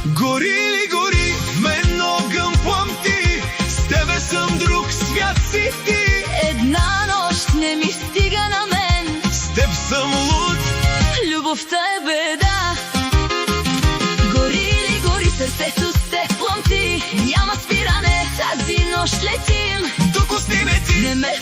Гори ли гори, мен огън пламти, с тебе съм друг свят си ти. Една нощ не ми стига на мен, С теб съм луд. любовта е беда. Гори ли гори, сърцето се пламти, няма спиране, тази нощ летим, До кости ме ти. не ме